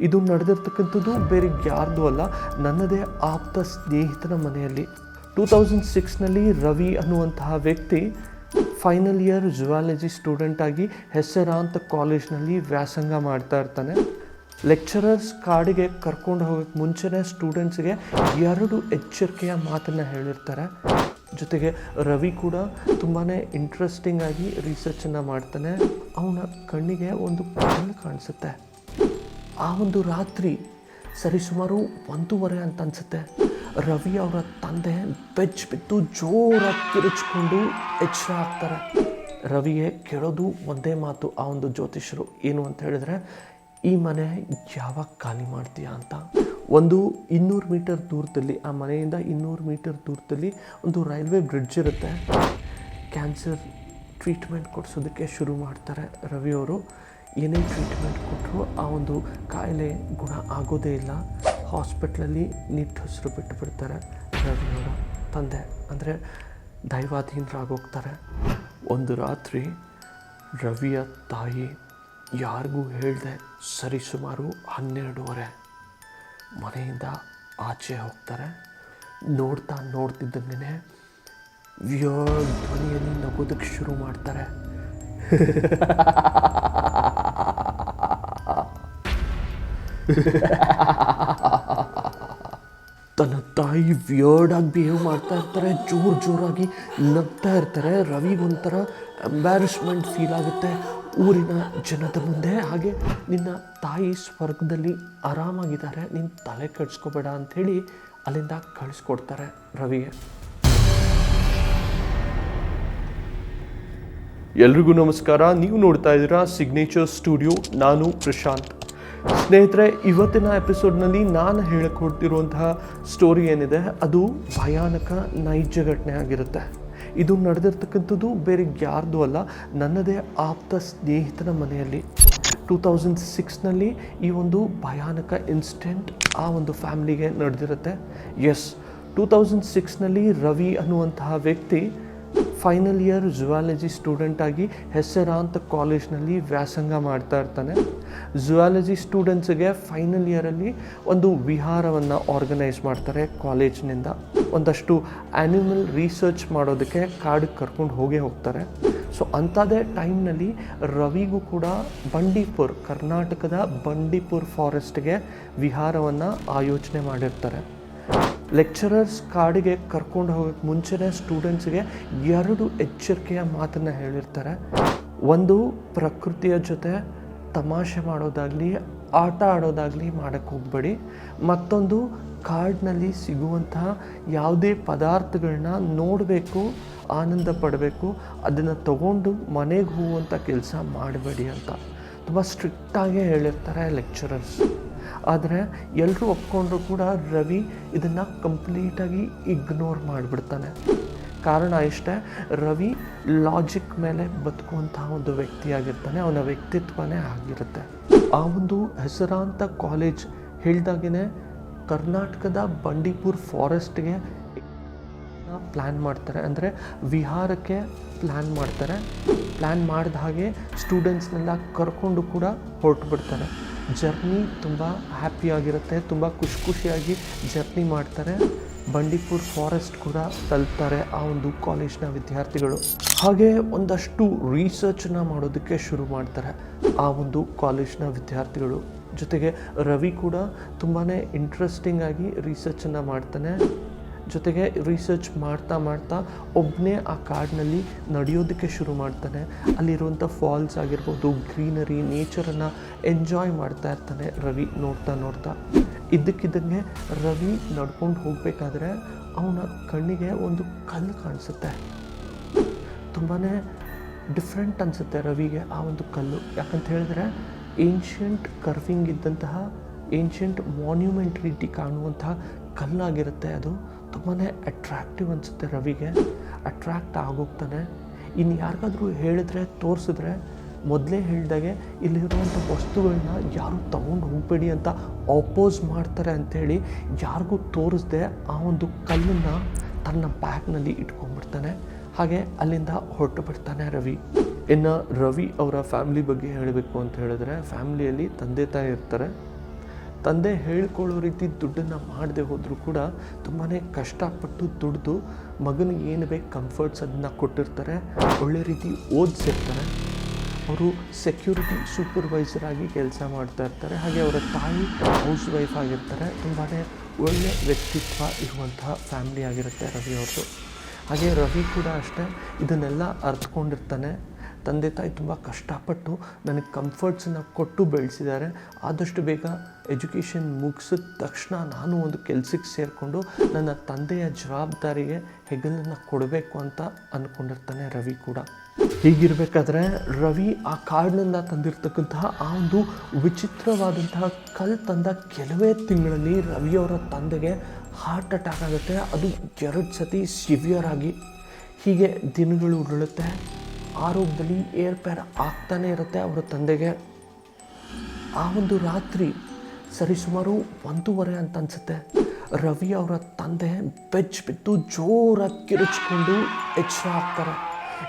ಇದು ನಡೆದಿರ್ತಕ್ಕಂಥದ್ದು ಬೇರೆ ಯಾರ್ದು ಅಲ್ಲ, ನನ್ನದೇ ಆಪ್ತ ಸ್ನೇಹಿತನ ಮನೆಯಲ್ಲಿ. 2006ನಲ್ಲಿ ರವಿ ಅನ್ನುವಂತಹ ವ್ಯಕ್ತಿ ಫೈನಲ್ ಇಯರ್ ಜುವಾಲಜಿ ಸ್ಟೂಡೆಂಟ್ ಆಗಿ ಹೆಸರಾಂತ ಕಾಲೇಜ್ನಲ್ಲಿ ವ್ಯಾಸಂಗ ಮಾಡ್ತಾ ಇರ್ತಾನೆ. ಲೆಕ್ಚರರ್ಸ್ ಕಾಡಿಗೆ ಕರ್ಕೊಂಡು ಹೋಗೋಕ್ಕೆ ಮುಂಚೆನೇ ಸ್ಟೂಡೆಂಟ್ಸ್ಗೆ 2 ಎಚ್ಚರಿಕೆಯ ಮಾತನ್ನು ಹೇಳಿರ್ತಾರೆ. ಜೊತೆಗೆ ರವಿ ಕೂಡ ತುಂಬಾ ಇಂಟ್ರೆಸ್ಟಿಂಗ್ ಆಗಿ ರಿಸರ್ಚನ್ನು ಮಾಡ್ತಾನೆ. ಅವನ ಕಣ್ಣಿಗೆ ಒಂದು ಕಣ್ಣು ಕಾಣಿಸುತ್ತೆ. ಆ ಒಂದು ರಾತ್ರಿ ಸರಿಸುಮಾರು 1:30 ಅಂತ ಅನಿಸುತ್ತೆ. ರವಿ ಅವರ ತಂದೆ ಬೆಚ್ಚ ಬಿದ್ದು ಜೋರಾಗಿ ಕಿರಿಚ್ಕೊಂಡು ಎಚ್ಚರ ಆಗ್ತಾರೆ. ರವಿಗೆ ಕೇಳೋದು ಒಂದೇ ಮಾತು ಆ ಒಂದು ಜ್ಯೋತಿಷರು, ಏನು ಅಂತ ಹೇಳಿದ್ರೆ, ಈ ಮನೆ ಯಾವಾಗ ಖಾಲಿ ಮಾಡ್ತೀಯಾ ಅಂತ. ಒಂದು 200 ಮೀಟರ್ ದೂರದಲ್ಲಿ, ಆ ಮನೆಯಿಂದ 200 ಮೀಟರ್ ದೂರದಲ್ಲಿ ಒಂದು ರೈಲ್ವೆ ಬ್ರಿಡ್ಜ್ ಇರುತ್ತೆ. ಕ್ಯಾನ್ಸರ್ ಟ್ರೀಟ್ಮೆಂಟ್ ಕೊಡಿಸೋದಕ್ಕೆ ಶುರು ಮಾಡ್ತಾರೆ ರವಿಯವರು. ಏನೇ ಟ್ರೀಟ್ಮೆಂಟ್ ಕೊಟ್ಟರು ಆ ಒಂದು ಕಾಯಿಲೆ ಗುಣ ಆಗೋದೇ ಇಲ್ಲ. ಹಾಸ್ಪಿಟ್ಲಲ್ಲಿ ನಿಟ್ಟುಸಿರು ಬಿಟ್ಟು ಬಿಡ್ತಾರೆ ರವಿಯವರ ತಂದೆ, ಅಂದರೆ ದೈವಾಧೀನರಾಗೋಗ್ತಾರೆ. ಒಂದು ರಾತ್ರಿ ರವಿಯ ತಾಯಿ ಯಾರಿಗೂ ಹೇಳ್ದೆ ಸರಿಸುಮಾರು 12:30 ಮನೆಯಿಂದ ಆಚೆ ಹೋಗ್ತಾರೆ. ನೋಡ್ತಿದ್ದಂಗೆ ವಿಯರ್ಡ್ ಧ್ವನಿಯಲ್ಲಿ ನಗೋದಕ್ಕೆ ಶುರು ಮಾಡ್ತಾರೆ. ತನ್ನ ತಾಯಿ ವಿಯರ್ಡ್ ಆಗಿ ಬಿಹೇವ್ ಮಾಡ್ತಾ ಇರ್ತಾರೆ, ಜೋರಾಗಿ ನಗ್ತಾ ಇರ್ತಾರೆ. ರವಿಗೊಂಥರ ಎಂಬ್ಯಾರಸ್ಮೆಂಟ್ ಫೀಲ್ ಆಗುತ್ತೆ ಊರಿನ ಜನದ ಮುಂದೆ. ಹಾಗೆ ನಿನ್ನ ತಾಯಿ ಸ್ವರ್ಗದಲ್ಲಿ ಆರಾಮಾಗಿದ್ದಾರೆ, ನೀನು ತಲೆ ಕೆಡಿಸ್ಕೋಬೇಡ ಅಂಥೇಳಿ ಅಲ್ಲಿಂದ ಕಳಿಸ್ಕೊಡ್ತಾರೆ ರವಿಗೆ. ಎಲ್ರಿಗೂ ನಮಸ್ಕಾರ. ನೀವು ನೋಡ್ತಾ ಇದ್ದೀರಾ ಸಿಗ್ನೇಚರ್ ಸ್ಟುಡಿಯೋ. ನಾನು ಪ್ರಶಾಂತ್. ಸ್ನೇಹಿತರೆ, ಇವತ್ತಿನ ಎಪಿಸೋಡ್ನಲ್ಲಿ ನಾನು ಹೇಳಿಕೊಡ್ತಿರುವಂತಹ ಸ್ಟೋರಿ ಏನಿದೆ ಅದು ಭಯಾನಕ ನೈಜ ಘಟನೆ ಆಗಿರುತ್ತೆ. ಇದು ನಡೆದಿರ್ತಕ್ಕಂಥದ್ದು ಬೇರೆ ಯಾರ್ದು ಅಲ್ಲ, ನನ್ನದೇ ಆಪ್ತ ಸ್ನೇಹಿತನ ಮನೆಯಲ್ಲಿ. 2006ನಲ್ಲಿ ಈ ಒಂದು ಭಯಾನಕ ಇನ್ಸಿಡೆಂಟ್ ಆ ಒಂದು ಫ್ಯಾಮಿಲಿಗೆ ನಡೆದಿರುತ್ತೆ. 2006ನಲ್ಲಿ ರವಿ ಅನ್ನುವಂತಹ ವ್ಯಕ್ತಿ ಫೈನಲ್ ಇಯರ್ ಜುವಾಲಜಿ ಸ್ಟೂಡೆಂಟ್ ಆಗಿ ಹೆಸರಾಂತ ಕಾಲೇಜ್ನಲ್ಲಿ ವ್ಯಾಸಂಗ ಮಾಡ್ತಾ ಇರ್ತಾನೆ. ಜುವಾಲಜಿ ಸ್ಟೂಡೆಂಟ್ಸ್ಗೆ ಫೈನಲ್ ಇಯರಲ್ಲಿ ಒಂದು ವಿಹಾರವನ್ನು ಆರ್ಗನೈಸ್ ಮಾಡ್ತಾರೆ ಕಾಲೇಜ್ನಿಂದ. ಒಂದಷ್ಟು ಆ್ಯನಿಮಲ್ ರಿಸರ್ಚ್ ಮಾಡೋದಕ್ಕೆ ಕಾಡಿಗೆ ಕರ್ಕೊಂಡು ಹೋಗ್ತಾರೆ. ಸೊ ಅಂಥದ್ದೇ ಟೈಮ್ನಲ್ಲಿ ರವಿಗೂ ಕೂಡ ಬಂಡೀಪುರ್, ಕರ್ನಾಟಕದ ಬಂಡೀಪುರ್ ಫಾರೆಸ್ಟ್ಗೆ ವಿಹಾರವನ್ನು ಆಯೋಜನೆ ಮಾಡಿರ್ತಾರೆ. ಲೆಕ್ಚರರ್ಸ್ ಕಾಡಿಗೆ ಕರ್ಕೊಂಡು ಹೋಗೋಕ್ಕೆ ಮುಂಚೆನೇ ಸ್ಟೂಡೆಂಟ್ಸ್ಗೆ 2 ಎಚ್ಚರಿಕೆಯ ಮಾತನ್ನು ಹೇಳಿರ್ತಾರೆ. ಒಂದು, ಪ್ರಕೃತಿಯ ಜೊತೆ ತಮಾಷೆ ಮಾಡೋದಾಗಲಿ ಆಟ ಆಡೋದಾಗಲಿ ಮಾಡೋಕ್ಕೆ ಹೋಗಬೇಡಿ. ಮತ್ತೊಂದು, ಕಾಡಿನಲ್ಲಿ ಸಿಗುವಂತಹ ಯಾವುದೇ ಪದಾರ್ಥಗಳನ್ನ ನೋಡಬೇಕು, ಆನಂದ ಪಡಬೇಕು, ಅದನ್ನು ತಗೊಂಡು ಮನೆಗೆ ಹೋಗುವಂಥ ಕೆಲಸ ಮಾಡಬೇಡಿ ಅಂತ ತುಂಬ ಸ್ಟ್ರಿಕ್ಟಾಗೇ ಹೇಳಿರ್ತಾರೆ ಲೆಕ್ಚರರ್ಸ್. ಆದರೆ ಎಲ್ಲರೂ ಒಪ್ಕೊಂಡ್ರು ಕೂಡ ರವಿ ಇದನ್ನು ಕಂಪ್ಲೀಟಾಗಿ ಇಗ್ನೋರ್ ಮಾಡಿಬಿಡ್ತಾನೆ. ಕಾರಣ ಇಷ್ಟೇ, ರವಿ ಲಾಜಿಕ್ ಮೇಲೆ ಬದುಕುವಂತಹ ಒಂದು ವ್ಯಕ್ತಿಯಾಗಿರ್ತಾನೆ. ಅವನ ವ್ಯಕ್ತಿತ್ವನೇ ಆಗಿರುತ್ತೆ. ಆ ಒಂದು ಹೆಸರಾಂತ ಕಾಲೇಜ್ ಹೇಳಿದಾಗೇ ಕರ್ನಾಟಕದ ಬಂಡೀಪುರ್ ಫಾರೆಸ್ಟ್ಗೆ ಪ್ಲ್ಯಾನ್ ಮಾಡ್ತಾರೆ, ಅಂದರೆ ವಿಹಾರಕ್ಕೆ ಪ್ಲ್ಯಾನ್ ಮಾಡ್ತಾರೆ. ಪ್ಲ್ಯಾನ್ ಮಾಡಿದ ಹಾಗೆ ಸ್ಟೂಡೆಂಟ್ಸ್ನೆಲ್ಲ ಕರ್ಕೊಂಡು ಕೂಡ ಹೊರಟು ಬಿಡ್ತಾರೆ. ಜರ್ನಿ ತುಂಬ ಹ್ಯಾಪಿಯಾಗಿರುತ್ತೆ, ತುಂಬ ಖುಷಿಯಾಗಿ ಜರ್ನಿ ಮಾಡ್ತಾರೆ. ಬಂಡೀಪುರ್ ಫಾರೆಸ್ಟ್ ಕೂಡ ತಲುಪ್ತಾರೆ ಆ ಒಂದು ಕಾಲೇಜ್ನ ವಿದ್ಯಾರ್ಥಿಗಳು. ಹಾಗೆ ಒಂದಷ್ಟು ರಿಸರ್ಚನ್ನ ಮಾಡೋದಕ್ಕೆ ಶುರು ಮಾಡ್ತಾರೆ ಆ ಒಂದು ಕಾಲೇಜ್ನ ವಿದ್ಯಾರ್ಥಿಗಳು. ಜೊತೆಗೆ ರವಿ ಕೂಡ ತುಂಬಾ ಇಂಟ್ರೆಸ್ಟಿಂಗ್ ಆಗಿ ರಿಸರ್ಚನ್ನು ಮಾಡ್ತಾನೆ. ಜೊತೆಗೆ ರಿಸರ್ಚ್ ಮಾಡ್ತಾ ಒಬ್ಬನೇ ಆ ಕಾಡಿನಲ್ಲಿ ನಡೆಯೋದಕ್ಕೆ ಶುರು ಮಾಡ್ತಾನೆ. ಅಲ್ಲಿರುವಂಥ ಫಾಲ್ಸ್ ಆಗಿರ್ಬೋದು, ಗ್ರೀನರಿ, ನೇಚರನ್ನು ಎಂಜಾಯ್ ಮಾಡ್ತಾ ಇರ್ತಾನೆ ರವಿ. ನೋಡ್ತಾ ಇದ್ದಕ್ಕಿದ್ದಂಗೆ ರವಿ ನಡ್ಕೊಂಡು ಹೋಗಬೇಕಾದ್ರೆ ಅವನ ಕಣ್ಣಿಗೆ ಒಂದು ಕಲ್ಲು ಕಾಣಿಸುತ್ತೆ. ತುಂಬಾ ಡಿಫ್ರೆಂಟ್ ಅನಿಸುತ್ತೆ ರವಿಗೆ ಆ ಒಂದು ಕಲ್ಲು. ಯಾಕಂತ ಹೇಳಿದ್ರೆ ಏನ್ಷಿಯಂಟ್ ಕರ್ವಿಂಗ್ ಇದ್ದಂತಹ, ಏನ್ಷಿಯಂಟ್ ಮಾನ್ಯುಮೆಂಟ್ ರೀತಿ ಕಾಣುವಂತಹ ಕಲ್ಲಾಗಿರುತ್ತೆ ಅದು. ತುಂಬಾ ಅಟ್ರಾಕ್ಟಿವ್ ಅನಿಸುತ್ತೆ ರವಿಗೆ. ಅಟ್ರಾಕ್ಟ್ ಆಗೋಗ್ತಾನೆ. ಇನ್ನು ಯಾರಿಗಾದ್ರೂ ಹೇಳಿದ್ರೆ, ತೋರಿಸಿದ್ರೆ, ಮೊದಲೇ ಹೇಳಿದಾಗೆ ಇಲ್ಲಿರುವಂಥ ವಸ್ತುಗಳನ್ನ ಯಾರು ತಗೊಂಡು ಹೋಗಬೇಡಿ ಅಂತ ಅಪೋಸ್ ಮಾಡ್ತಾರೆ ಅಂಥೇಳಿ ಯಾರಿಗೂ ತೋರಿಸ್ದೆ ಆ ಒಂದು ಕಲ್ಲನ್ನು ತನ್ನ ಬ್ಯಾಗ್ನಲ್ಲಿ ಇಟ್ಕೊಂಡ್ಬಿಡ್ತಾನೆ. ಹಾಗೆ ಅಲ್ಲಿಂದ ಹೊರಟು ಬಿಡ್ತಾನೆ ರವಿ. ಇನ್ನು ರವಿ ಅವರ ಫ್ಯಾಮಿಲಿ ಬಗ್ಗೆ ಹೇಳಬೇಕು ಅಂತ ಹೇಳಿದ್ರೆ, ಫ್ಯಾಮಿಲಿಯಲ್ಲಿ ತಂದೆ ತಾಯಿ ಇರ್ತಾರೆ. ತಂದೆ ಹೇಳ್ಕೊಳ್ಳೋ ರೀತಿ ದುಡ್ಡನ್ನು ಮಾಡದೆ ಹೋದರೂ ಕೂಡ ತುಂಬಾ ಕಷ್ಟಪಟ್ಟು ದುಡ್ದು ಮಗನಿಗೆ ಏನು ಬೇಕು ಕಂಫರ್ಟ್ಸ್ ಅದನ್ನು ಕೊಟ್ಟಿರ್ತಾರೆ, ಒಳ್ಳೆ ರೀತಿ ಓದಿಸಿರ್ತಾರೆ. ಅವರು ಸೆಕ್ಯೂರಿಟಿ ಸೂಪರ್ವೈಸರ್ ಆಗಿ ಕೆಲಸ ಮಾಡ್ತಾ ಇರ್ತಾರೆ. ಹಾಗೆ ಅವರ ತಾಯಿ ಹೌಸ್ ವೈಫ್ ಆಗಿರ್ತಾರೆ. ತುಂಬಾ ಒಳ್ಳೆಯ ವ್ಯಕ್ತಿತ್ವ ಇರುವಂತಹ ಫ್ಯಾಮಿಲಿ ಆಗಿರುತ್ತೆ ರವಿ ಅವ್ರದ್ದು. ಹಾಗೆ ರವಿ ಕೂಡ ಅಷ್ಟೇ ಇದನ್ನೆಲ್ಲ ಅರ್ಥಕೊಂಡಿರ್ತಾನೆ. ತಂದೆ ತಾಯಿ ತುಂಬ ಕಷ್ಟಪಟ್ಟು ನನಗೆ ಕಂಫರ್ಟ್ಸನ್ನು ಕೊಟ್ಟು ಬೆಳೆಸಿದ್ದಾರೆ. ಆದಷ್ಟು ಬೇಗ ಎಜುಕೇಷನ್ ಮುಗಿಸಿದ ತಕ್ಷಣ ನಾನು ಒಂದು ಕೆಲಸಕ್ಕೆ ಸೇರಿಕೊಂಡು ನನ್ನ ತಂದೆಯ ಜವಾಬ್ದಾರಿಗೆ ಹೆಗಲನ್ನು ಕೊಡಬೇಕು ಅಂತ ಅಂದ್ಕೊಂಡಿರ್ತಾನೆ ರವಿ ಕೂಡ. ಹೀಗಿರಬೇಕಾದ್ರೆ ರವಿ ಆ ಕಾಡಿನಿಂದ ತಂದಿರತಕ್ಕಂತಹ ಆ ಒಂದು ವಿಚಿತ್ರವಾದಂತಹ ಕಲ್ಲು ತಂದ ಕೆಲವೇ ತಿಂಗಳಲ್ಲಿ ರವಿಯವರ ತಂದೆಗೆ ಹಾರ್ಟ್ ಅಟ್ಯಾಕ್ ಆಗುತ್ತೆ. ಅದು 2 ಸತಿ ಸಿವಿಯರ್ ಆಗಿ. ಹೀಗೆ ದಿನಗಳು ಉರುಳುತ್ತೆ. ಆರೋಗ್ಯದಲ್ಲಿ ಏರ್ಪೇರ್ ಆಗ್ತಾನೆ ಇರುತ್ತೆ ಅವರ ತಂದೆಗೆ. ಆ ಒಂದು ರಾತ್ರಿ ಸರಿಸುಮಾರು 1:30 ಅಂತ ಅನಿಸುತ್ತೆ. ರವಿ ಅವರ ತಂದೆ ಬೆಚ್ಚ ಬಿದ್ದು ಜೋರಾಗಿ ಕಿರುಚಿಕೊಂಡು ಎಚ್ಚರ ಆಗ್ತಾರೆ.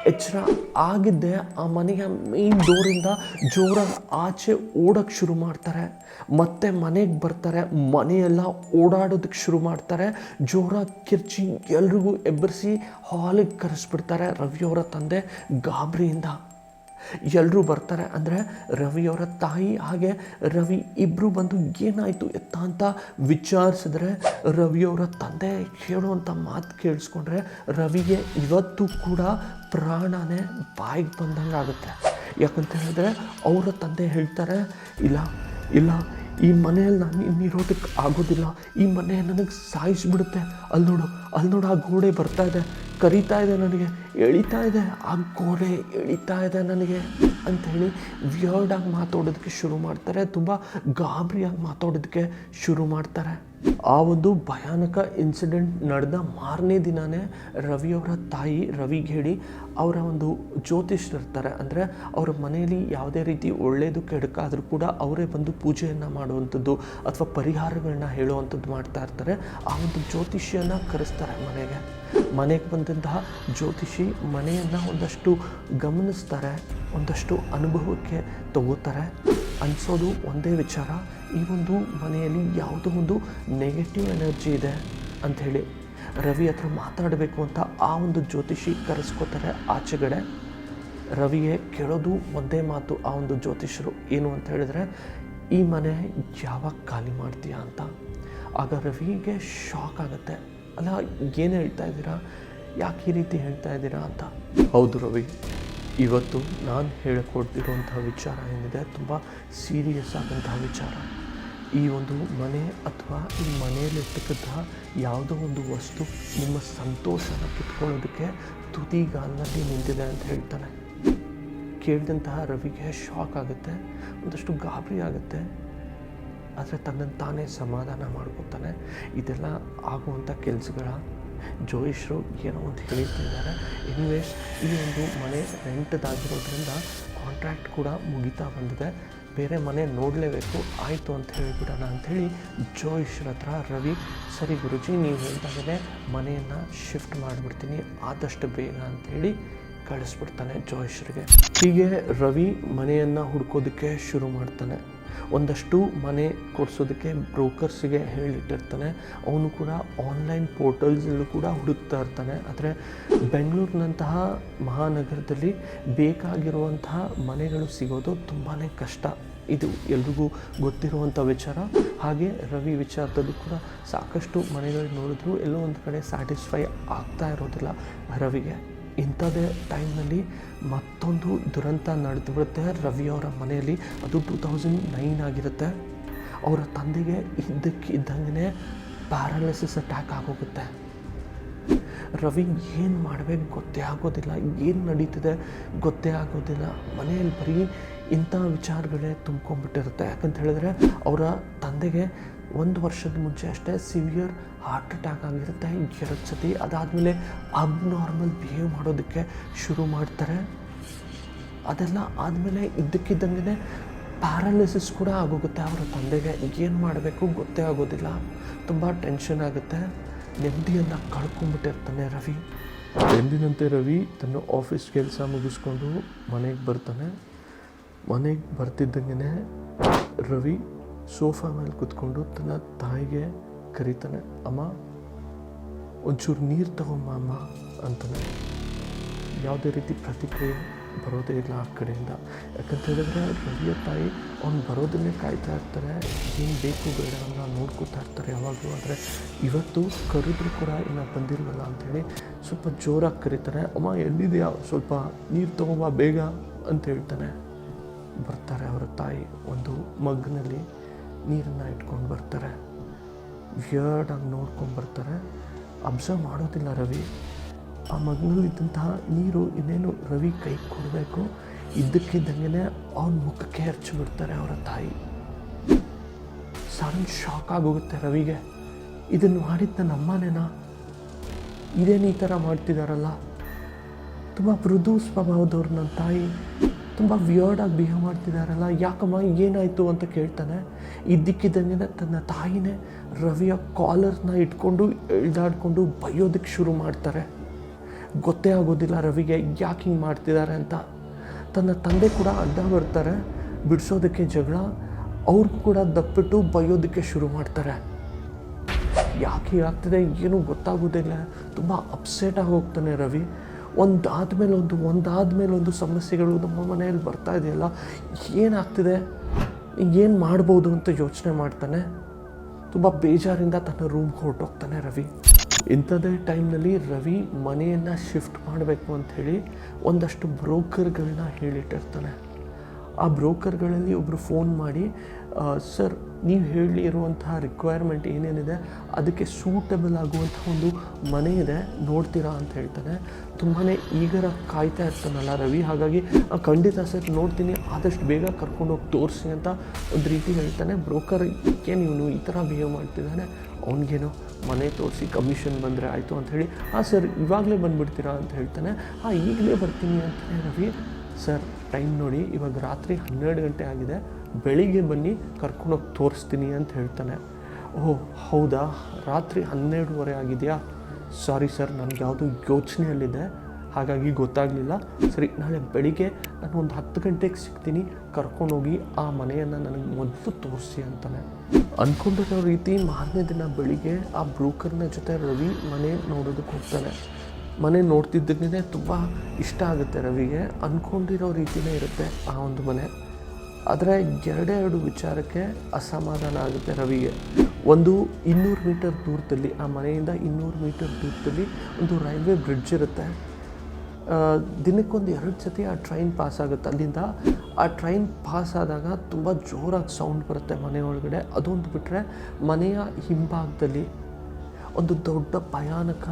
ಎಚ್ಚರ ಆಗಿದ್ದೆ ಆ ಮನೆಯ ಮೇನ್ ಡೋರಿಂದ ಜೋರಾಗಿ ಆಚೆ ಓಡೋಕ್ಕೆ ಶುರು ಮಾಡ್ತಾರೆ. ಮತ್ತೆ ಮನೆಗೆ ಬರ್ತಾರೆ. ಮನೆಯೆಲ್ಲ ಓಡಾಡೋದಕ್ಕೆ ಶುರು ಮಾಡ್ತಾರೆ. ಜೋರಾಗಿ ಕಿರ್ಚಿ ಎಲ್ರಿಗೂ ಎಬ್ಬರಿಸಿ ಹಾಲಿಗೆ ಕರೆಸ್ಬಿಡ್ತಾರೆ ರವಿಯವರ ತಂದೆ ಗಾಬರಿಯಿಂದ. ಎಲ್ಲರೂ ಬರ್ತಾರೆ. ಅಂದರೆ ರವಿಯವರ ತಾಯಿ ಹಾಗೆ ರವಿ ಇಬ್ಬರು ಬಂದು ಏನಾಯಿತು ಎತ್ತ ಅಂತ ವಿಚಾರಿಸಿದ್ರೆ ರವಿಯವರ ತಂದೆ ಹೇಳುವಂಥ ಮಾತು ಕೇಳಿಸ್ಕೊಂಡ್ರೆ ರವಿಗೆ ಇವತ್ತು ಕೂಡ ಪ್ರಾಣನೇ ಬಾಯಿಗೆ ಬಂದಂಗೆ ಆಗುತ್ತೆ. ಯಾಕಂತ ಹೇಳಿದ್ರೆ ಅವರ ತಂದೆ ಹೇಳ್ತಾರೆ, ಇಲ್ಲ ಈ ಮನೆಯಲ್ಲಿ ನಾನು ಇನ್ನಿರೋದಕ್ಕೆ ಆಗೋದಿಲ್ಲ, ಈ ಮನೆ ನನಗೆ ಸಾಯಿಸಿಬಿಡುತ್ತೆ. ಅಲ್ಲಿ ನೋಡು ಆ ಗೋಡೆ ಬರ್ತಾ ಇದೆ, ಕರೀತಾ ಇದೆ ನನಗೆ, ಎಳಿತಾ ಇದೆ, ಆ ಗೋಡೆ ಎಳಿತಾ ಇದೆ ನನಗೆ ಅಂಥೇಳಿ ವಿಯರ್ಡಾಗಿ ಮಾತಾಡೋದಕ್ಕೆ ಶುರು ಮಾಡ್ತಾರೆ. ತುಂಬ ಗಾಬರಿಯಾಗಿ ಮಾತಾಡೋದಕ್ಕೆ ಶುರು ಮಾಡ್ತಾರೆ. ಆ ಒಂದು ಭಯಾನಕ ಇನ್ಸಿಡೆಂಟ್ ನಡೆದ ಮಾರನೇ ದಿನವೇ ರವಿಯವರ ತಾಯಿ ರವಿಗೆ ಹೇಳಿ ಅವರ ಒಂದು ಜ್ಯೋತಿಷ್ಯರಿರ್ತಾರೆ. ಅಂದರೆ ಅವರ ಮನೆಯಲ್ಲಿ ಯಾವುದೇ ರೀತಿ ಒಳ್ಳೆಯದು ಕೆಡುಕಾದರೂ ಕೂಡ ಅವರೇ ಬಂದು ಪೂಜೆಯನ್ನು ಮಾಡುವಂಥದ್ದು ಅಥವಾ ಪರಿಹಾರಗಳನ್ನ ಹೇಳುವಂಥದ್ದು ಮಾಡ್ತಾ ಇರ್ತಾರೆ. ಆ ಒಂದು ಜ್ಯೋತಿಷಿಯನ್ನು ಕರೆಸ್ತಾರೆ ಮನೆಗೆ ಬಂದಂತಹ ಜ್ಯೋತಿಷಿ ಮನೆಯನ್ನು ಒಂದಷ್ಟು ಗಮನಿಸ್ತಾರೆ, ಒಂದಷ್ಟು ಅನುಭವಕ್ಕೆ ತಗೋತಾರೆ. ಅನಿಸೋದು ಒಂದೇ ವಿಚಾರ, ಈ ಒಂದು ಮನೆಯಲ್ಲಿ ಯಾವುದೋ ಒಂದು ನೆಗೆಟಿವ್ ಎನರ್ಜಿ ಇದೆ ಅಂಥೇಳಿ ರವಿ ಹತ್ರ ಮಾತಾಡಬೇಕು ಅಂತ ಆ ಒಂದು ಜ್ಯೋತಿಷಿ ಕರೆಸ್ಕೋತಾರೆ ಆಚೆಗಡೆ. ರವಿಗೆ ಕೇಳೋದು ಒಂದೇ ಮಾತು ಆ ಒಂದು ಜ್ಯೋತಿಷರು, ಏನು ಅಂತ ಹೇಳಿದ್ರೆ, ಈ ಮನೆ ಯಾವಾಗ ಖಾಲಿ ಮಾಡ್ತೀಯಾ ಅಂತ. ಆಗ ರವಿಗೆ ಶಾಕ್ ಆಗುತ್ತೆ. ಅಲ್ಲ, ಏನು ಹೇಳ್ತಾ ಇದ್ದೀರಾ, ಯಾಕೆ ಈ ರೀತಿ ಹೇಳ್ತಾ ಇದ್ದೀರಾ ಅಂತ. ಹೌದು ರವಿ, ಇವತ್ತು ನಾನು ಹೇಳಿಕೊಡ್ತಿರುವಂತಹ ವಿಚಾರ ಏನಿದೆ ತುಂಬ ಸೀರಿಯಸ್ ಆದಂತಹ ವಿಚಾರ. ಈ ಒಂದು ಮನೆ ಅಥವಾ ಈ ಮನೆಯಲ್ಲಿರ್ತಕ್ಕಂತಹ ಯಾವುದೋ ಒಂದು ವಸ್ತು ನಿಮ್ಮ ಸಂತೋಷನ ಕಿತ್ಕೊಳ್ಳೋದಕ್ಕೆ ತುದಿಗಾಲಿನಲ್ಲಿ ನಿಂತಿದೆ ಅಂತ ಹೇಳ್ತಾನೆ. ಕೇಳಿದಂತಹ ರವಿಗೆ ಶಾಕ್ ಆಗುತ್ತೆ, ಒಂದಷ್ಟು ಗಾಬರಿ ಆಗುತ್ತೆ. ಆದರೆ ತನ್ನನ್ನು ತಾನೇ ಸಮಾಧಾನ ಮಾಡ್ಕೊತಾನೆ. ಇದೆಲ್ಲ ಆಗುವಂಥ ಕೆಲಸಗಳ ಜೋಯಿಷರು ಏನೋ ಒಂದು ಹೇಳ್ತಿದ್ದಾರೆ. ಎನಿವೇಸ್, ಈ ಒಂದು ಮನೆ ರೆಂಟ್ದಾಗಿರೋದ್ರಿಂದ ಕಾಂಟ್ರಾಕ್ಟ್ ಕೂಡ ಮುಗಿತಾ ಬಂದಿದೆ, ಬೇರೆ ಮನೆ ನೋಡಲೇಬೇಕು, ಆಯಿತು ಅಂತ ಹೇಳಿಬಿಡೋಣ ಅಂಥೇಳಿ ಜೋಯಿಷ್ರ ಹತ್ರ ರವಿ, ಸರಿ ಗುರುಜಿ ನೀವು ಹೇಳ್ದಾಗಲೇ ಮನೆಯನ್ನು ಶಿಫ್ಟ್ ಮಾಡಿಬಿಡ್ತೀನಿ ಆದಷ್ಟು ಬೇಗ ಅಂಥೇಳಿ ಕಳಿಸ್ಬಿಡ್ತಾನೆ ಜೋಯಿಷ್ರಿಗೆ. ಹೀಗೆ ರವಿ ಮನೆಯನ್ನು ಹುಡ್ಕೋದಕ್ಕೆ ಶುರು ಮಾಡ್ತಾನೆ. ಒಂದಷ್ಟು ಮನೆ ಕೊಡಿಸೋದಕ್ಕೆ ಬ್ರೋಕರ್ಸಿಗೆ ಹೇಳಿಟ್ಟಿರ್ತಾನೆ. ಅವನು ಕೂಡ ಆನ್ಲೈನ್ ಪೋರ್ಟಲ್ಸಲ್ಲೂ ಕೂಡ ಹುಡುಕ್ತಾ ಇರ್ತಾನೆ. ಆದರೆ ಬೆಂಗಳೂರಿನಂತಹ ಮಹಾನಗರದಲ್ಲಿ ಬೇಕಾಗಿರುವಂತಹ ಮನೆಗಳು ಸಿಗೋದು ತುಂಬಾ ಕಷ್ಟ. ಇದು ಎಲ್ರಿಗೂ ಗೊತ್ತಿರುವಂಥ ವಿಚಾರ. ಹಾಗೆ ರವಿ ವಿಚಾರದಲ್ಲೂ ಕೂಡ ಸಾಕಷ್ಟು ಮನೆಗಳು ನೋಡಿದ್ರು ಎಲ್ಲೋ ಒಂದು ಕಡೆ ಸ್ಯಾಟಿಸ್ಫೈ ಆಗ್ತಾ ಇರೋದಿಲ್ಲ ರವಿಗೆ. ಇಂಥದ್ದೇ ಟೈಮ್ನಲ್ಲಿ ಮತ್ತೊಂದು ದುರಂತ ನಡೆದು ಬಿಡುತ್ತೆ ರವಿಯವರ ಮನೆಯಲ್ಲಿ. ಅದು 2009 ಆಗಿರುತ್ತೆ. ಅವರ ತಂದೆಗೆ ಇದ್ದಕ್ಕಿದ್ದಂಗೆ ಪ್ಯಾರಾಲಿಸಿಸ್ ಅಟ್ಯಾಕ್ ಆಗೋಗುತ್ತೆ. ರವಿ ಏನು ಮಾಡಬೇಕು ಗೊತ್ತೇ ಆಗೋದಿಲ್ಲ, ಏನು ನಡೀತಿದೆ ಗೊತ್ತೇ ಆಗೋದಿಲ್ಲ. ಮನೆಯಲ್ಲಿ ಬರೀ ಇಂಥ ವಿಚಾರಗಳೇ ತುಂಬ್ಕೊಂಡ್ಬಿಟ್ಟಿರುತ್ತೆ. ಯಾಕಂತ ಹೇಳಿದ್ರೆ ಅವರ ತಂದೆಗೆ 1 ವರ್ಷದ ಮುಂಚೆ ಅಷ್ಟೇ ಸಿವಿಯರ್ ಹಾರ್ಟ್ ಅಟ್ಯಾಕ್ ಆಗಿರುತ್ತೆ 2 ಸತಿ. ಅದಾದಮೇಲೆ ಅಬ್ನಾರ್ಮಲ್ ಬಿಹೇವ್ ಮಾಡೋದಕ್ಕೆ ಶುರು ಮಾಡ್ತಾರೆ. ಅದೆಲ್ಲ ಆದಮೇಲೆ ಇದ್ದಕ್ಕಿದ್ದಂಗೆ ಪ್ಯಾರಾಲಿಸಿಸ್ ಕೂಡ ಆಗೋಗುತ್ತೆ ಅವರ ತಂದೆಗೆ. ಏನು ಮಾಡಬೇಕು ಗೊತ್ತೇ ಆಗೋದಿಲ್ಲ. ತುಂಬ ಟೆನ್ಷನ್ ಆಗುತ್ತೆ. ನೆಮ್ಮದಿಯನ್ನು ಕಳ್ಕೊಂಡ್ಬಿಟ್ಟಿರ್ತಾನೆ ರವಿ. ಎಂದಿನಂತೆ ರವಿ ತನ್ನ ಆಫೀಸ್ ಕೆಲಸ ಮುಗಿಸ್ಕೊಂಡು ಮನೆಗೆ ಬರ್ತಾನೆ. ಮನೆಗೆ ಬರ್ತಿದ್ದಂಗೆ ರವಿ ಸೋಫಾ ಮೇಲೆ ಕೂತ್ಕೊಂಡು ತನ್ನ ತಾಯಿಗೆ ಕರೀತಾನೆ, ಅಮ್ಮ ಒಂಚೂರು ನೀರು ತಗೊಂಬ ಅಮ್ಮ ಅಂತಾನೆ. ಯಾವುದೇ ರೀತಿ ಪ್ರತಿಕ್ರಿಯೆ ಬರೋದೇ ಇಲ್ಲ ಆ ಕಡೆಯಿಂದ. ಯಾಕಂತ ಹೇಳಿದ್ರೆ ರವಿಯ ತಾಯಿ ಅವ್ನು ಬರೋದನ್ನೇ ಕಾಯ್ತಾ ಇರ್ತಾರೆ, ಏನು ಬೇಕು ಬೇಡ ಅನ್ನೋ ನೋಡ್ಕೊತಾ ಇರ್ತಾರೆ ಯಾವಾಗಲೂ. ಆದರೆ ಇವತ್ತು ಕರೆದ್ರೂ ಕೂಡ ಇನ್ನೂ ಬಂದಿಲ್ವಲ್ಲ ಅಂಥೇಳಿ ಸ್ವಲ್ಪ ಜೋರಾಗಿ ಕರೀತಾರೆ, ಅಮ್ಮ ಎಲ್ಲಿದೆಯಾ, ಸ್ವಲ್ಪ ನೀರು ತೊಗೊಂಬ ಬೇಗ ಅಂತ ಹೇಳ್ತಾನೆ. ಬರ್ತಾರೆ ಅವರ ತಾಯಿ, ಒಂದು ಮಗ್ನಲ್ಲಿ ನೀರನ್ನು ಇಟ್ಕೊಂಡು ಬರ್ತಾರೆ. ವಿಯರ್ಡಾಗಿ ನೋಡ್ಕೊಂಡು ಬರ್ತಾರೆ. ಅಬ್ಸರ್ವ್ ಮಾಡೋದಿಲ್ಲ ರವಿ. ಆ ಮಗ್ನಲ್ಲಿದ್ದಂತಹ ನೀರು ಇನ್ನೇನು ರವಿ ಕೈಗೆ ಕೊಡಬೇಕು, ಇದ್ದಕ್ಕಿದ್ದಂಗೆ ಅವನ ಮುಖಕ್ಕೆ ಎರಚಿಬಿಡ್ತಾರೆ ಅವರ ತಾಯಿ. ಸಡನ್ ಶಾಕ್ ಆಗೋಗುತ್ತೆ ರವಿಗೆ. ಇದನ್ನು ಮಾಡಿದ್ದ ನನ್ನ ಅಮ್ಮನೇನಾ, ಇದೇನು ಈ ಥರ ಮಾಡ್ತಿದ್ದಾರಲ್ಲ. ತುಂಬ ಮೃದು ಸ್ವಭಾವದವ್ರು ನನ್ನ ತಾಯಿ, ತುಂಬ ವಿಯರ್ಡಾಗಿ ಬಿಹೇವ್ ಮಾಡ್ತಿದ್ದಾರಲ್ಲ, ಯಾಕಮ್ಮ ಏನಾಯಿತು ಅಂತ ಕೇಳ್ತಾನೆ. ಇದ್ದಕ್ಕಿದ್ದಂಗೆ ತನ್ನ ತಾಯಿನೇ ರವಿಯ ಕಾಲರ್ನ ಇಟ್ಕೊಂಡು ಎಳ್ದಾಡ್ಕೊಂಡು ಬೈಯೋದಕ್ಕೆ ಶುರು ಮಾಡ್ತಾರೆ. ಗೊತ್ತೇ ಆಗೋದಿಲ್ಲ ರವಿಗೆ ಯಾಕೆ ಹಿಂಗೆ ಮಾಡ್ತಿದ್ದಾರೆ ಅಂತ. ತನ್ನ ತಂದೆ ಕೂಡ ಅಡ್ಡ ಬರ್ತಾರೆ ಬಿಡಿಸೋದಕ್ಕೆ ಜಗಳ, ಅವ್ರಿಗೂ ಕೂಡ ದಪ್ಪಿಟ್ಟು ಬೈಯೋದಕ್ಕೆ ಶುರು ಮಾಡ್ತಾರೆ. ಯಾಕೆ ಹೀಗಾಗ್ತದೆ ಏನೂ ಗೊತ್ತಾಗೋದಿಲ್ಲ. ತುಂಬ ಅಪ್ಸೆಟಾಗಿ ಹೋಗ್ತಾನೆ ರವಿ. ಒಂದಾದ ಮೇಲೆ ಒಂದು ಸಮಸ್ಯೆಗಳು ನಮ್ಮ ಮನೆಯಲ್ಲಿ ಬರ್ತಾ ಇದೆಯಲ್ಲ, ಏನಾಗ್ತಿದೆ, ಏನು ಮಾಡ್ಬೋದು ಅಂತ ಯೋಚನೆ ಮಾಡ್ತಾನೆ. ತುಂಬ ಬೇಜಾರಿಂದ ತನ್ನ ರೂಮ್ಗೆ ಹೊರಟೋಗ್ತಾನೆ ರವಿ. ಇಂಥದ್ದೇ ಟೈಮ್ನಲ್ಲಿ ರವಿ ಮನೆಯನ್ನು ಶಿಫ್ಟ್ ಮಾಡಬೇಕು ಅಂಥೇಳಿ ಒಂದಷ್ಟು ಬ್ರೋಕರ್ಗಳನ್ನ ಹೇಳಿಟ್ಟಿರ್ತಾನೆ. ಆ ಬ್ರೋಕರ್ಗಳಲ್ಲಿ ಒಬ್ಬರು ಫೋನ್ ಮಾಡಿ, ಸರ್ ನೀವು ಹೇಳಿರುವಂತಹ ರಿಕ್ವೈರ್ಮೆಂಟ್ ಏನೇನಿದೆ ಅದಕ್ಕೆ ಸೂಟಬಲ್ ಆಗುವಂಥ ಒಂದು ಮನೆ ಇದೆ, ನೋಡ್ತೀರಾ ಅಂತ ಹೇಳ್ತಾನೆ. ತುಂಬಾ ಈಗರ ಕಾಯ್ತಾ ಇರ್ತಾನಲ್ಲ ರವಿ, ಹಾಗಾಗಿ ಖಂಡಿತ ಸರ್ ನೋಡ್ತೀನಿ, ಆದಷ್ಟು ಬೇಗ ಕರ್ಕೊಂಡೋಗಿ ತೋರಿಸಿ ಅಂತ ಒಂದು ರೀತಿ ಹೇಳ್ತಾನೆ. ಬ್ರೋಕರ್ ಏನು ಇವನು ಈ ಥರ ಬಿಹೇವ್ ಮಾಡ್ತಿದ್ದಾನೆ, ಅವನಿಗೇನೋ ಮನೆ ತೋರಿಸಿ ಕಮಿಷನ್ ಬಂದರೆ ಆಯಿತು ಅಂಥೇಳಿ, ಹಾಂ ಸರ್ ಇವಾಗಲೇ ಬಂದುಬಿಡ್ತೀರಾ ಅಂತ ಹೇಳ್ತಾನೆ. ಹಾಂ ಈಗಲೇ ಬರ್ತೀನಿ ಅಂತಾನೆ ರವಿ. ಸರ್ ಟೈಮ್ ನೋಡಿ, ಇವಾಗ ರಾತ್ರಿ 12 ಗಂಟೆ ಆಗಿದೆ, ಬೆಳಿಗ್ಗೆ ಬನ್ನಿ ಕರ್ಕೊಂಡೋಗಿ ತೋರಿಸ್ತೀನಿ ಅಂತ ಹೇಳ್ತಾನೆ. ಓಹ್ ಹೌದಾ, ರಾತ್ರಿ 12:30 ಆಗಿದೆಯಾ, ಸಾರಿ ಸರ್ ನನಗೆ ಯಾವುದೋ ಯೋಚನೆಯಲ್ಲಿದೆ ಹಾಗಾಗಿ ಗೊತ್ತಾಗಲಿಲ್ಲ, ಸರಿ ನಾಳೆ ಬೆಳಿಗ್ಗೆ ನಾನು ಒಂದು 10 ಗಂಟೆಗೆ ಸಿಗ್ತೀನಿ, ಕರ್ಕೊಂಡೋಗಿ ಆ ಮನೆಯನ್ನು ನನಗೆ ಮೊದಲು ತೋರಿಸಿ ಅಂತಾನೆ. ಅಂದ್ಕೊಂಡಿರೋ ರೀತಿ ಮಾರನೇ ದಿನ ಬೆಳಿಗ್ಗೆ ಆ ಬ್ರೋಕರ್ನ ಜೊತೆ ರವಿ ಮನೆ ನೋಡೋದಕ್ಕೆ ಹೋಗ್ತಾನೆ. ಮನೆ ನೋಡ್ತಿದ್ದಕ್ಕೇ ತುಂಬ ಇಷ್ಟ ಆಗುತ್ತೆ ರವಿಗೆ. ಅಂದ್ಕೊಂಡಿರೋ ರೀತಿಯೇ ಇರುತ್ತೆ ಆ ಒಂದು ಮನೆ. ಆದರೆ ಎರಡು ವಿಚಾರಕ್ಕೆ ಅಸಮಾಧಾನ ಆಗುತ್ತೆ ರವಿಗೆ. ಒಂದು 200 ಮೀಟರ್ ದೂರದಲ್ಲಿ, ಆ ಮನೆಯಿಂದ 200 ಮೀಟರ್ ದೂರದಲ್ಲಿ ಒಂದು ರೈಲ್ವೆ ಬ್ರಿಡ್ಜ್ ಇರುತ್ತೆ. ದಿನಕ್ಕೊಂದು 2 ಸತಿ ಆ ಟ್ರೈನ್ ಪಾಸ್ ಆಗುತ್ತೆ ಅಲ್ಲಿಂದ. ಆ ಟ್ರೈನ್ ಪಾಸ್ ಆದಾಗ ತುಂಬ ಜೋರಾಗಿ ಸೌಂಡ್ ಬರುತ್ತೆ ಮನೆ ಒಳಗಡೆ. ಅದೊಂದು ಬಿಟ್ಟರೆ ಮನೆಯ ಹಿಂಭಾಗದಲ್ಲಿ ಒಂದು ದೊಡ್ಡ ಭಯಾನಕ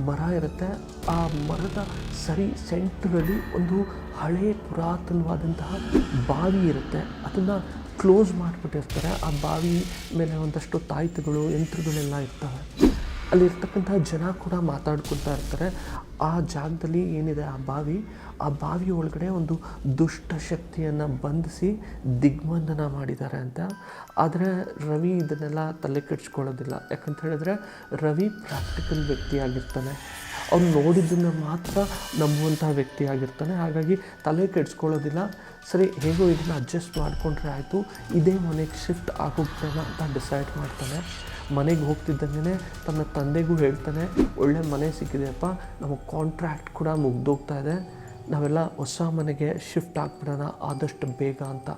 ಮರ ಇರುತ್ತೆ. ಆ ಮರದ ಸರಿ ಸೆಂಟ್ರಲ್ಲಿ ಒಂದು ಹಳೆಯ ಪುರಾತನವಾದಂತಹ ಬಾವಿ ಇರುತ್ತೆ. ಅದನ್ನು ಕ್ಲೋಸ್ ಮಾಡಿಬಿಟ್ಟಿರ್ತಾರೆ. ಆ ಬಾವಿ ಮೇಲೆ ಒಂದಷ್ಟು ತಾಯ್ತಗಳು ಯಂತ್ರಗಳೆಲ್ಲ ಇರ್ತವೆ. ಅಲ್ಲಿರ್ತಕ್ಕಂಥ ಜನ ಕೂಡ ಮಾತಾಡ್ಕೊಳ್ತಾ ಇರ್ತಾರೆ. ಆ ಜಾಗದಲ್ಲಿ ಏನಿದೆ ಆ ಬಾವಿ ಒಳಗಡೆ ಒಂದು ದುಷ್ಟ ಶಕ್ತಿಯನ್ನು ಬಂಧಿಸಿ ದಿಗ್ಬಂಧನ ಮಾಡಿದ್ದಾರೆ ಅಂತ. ಆದರೆ ರವಿ ಇದನ್ನೆಲ್ಲ ತಲೆ ಕೆಡಿಸ್ಕೊಳ್ಳೋದಿಲ್ಲ. ಯಾಕಂತ ಹೇಳಿದ್ರೆ ರವಿ ಪ್ರಾಕ್ಟಿಕಲ್ ವ್ಯಕ್ತಿಯಾಗಿರ್ತಾನೆ. ಅವ್ನು ನೋಡಿದ್ದನ್ನು ಮಾತ್ರ ನಂಬುವಂಥ ವ್ಯಕ್ತಿಯಾಗಿರ್ತಾನೆ. ಹಾಗಾಗಿ ತಲೆ ಕೆಡಿಸ್ಕೊಳ್ಳೋದಿಲ್ಲ. ಸರಿ ಹೇಗೋ ಇದನ್ನು ಅಡ್ಜಸ್ಟ್ ಮಾಡಿಕೊಂಡ್ರೆ ಆಯಿತು, ಇದೇ ಮನೆಗೆ ಶಿಫ್ಟ್ ಆಗೋಗ್ಬಿಡೋಣ ಅಂತ ಡಿಸೈಡ್ ಮಾಡ್ತಾನೆ. ಮನೆಗೆ ಹೋಗ್ತಿದ್ದಂಗೆ ತನ್ನ ತಂದೆಗೂ ಹೇಳ್ತಾನೆ, ಒಳ್ಳೆ ಮನೆ ಸಿಕ್ಕಿದೆಯಪ್ಪ, ನಮಗೆ ಕಾಂಟ್ರಾಕ್ಟ್ ಕೂಡ ಮುಗ್ದೋಗ್ತಾ ಇದೆ, ನಾವೆಲ್ಲ ಹೊಸ ಮನೆಗೆ ಶಿಫ್ಟ್ ಆಗಿಬಿಡೋಣ ಆದಷ್ಟು ಬೇಗ ಅಂತ.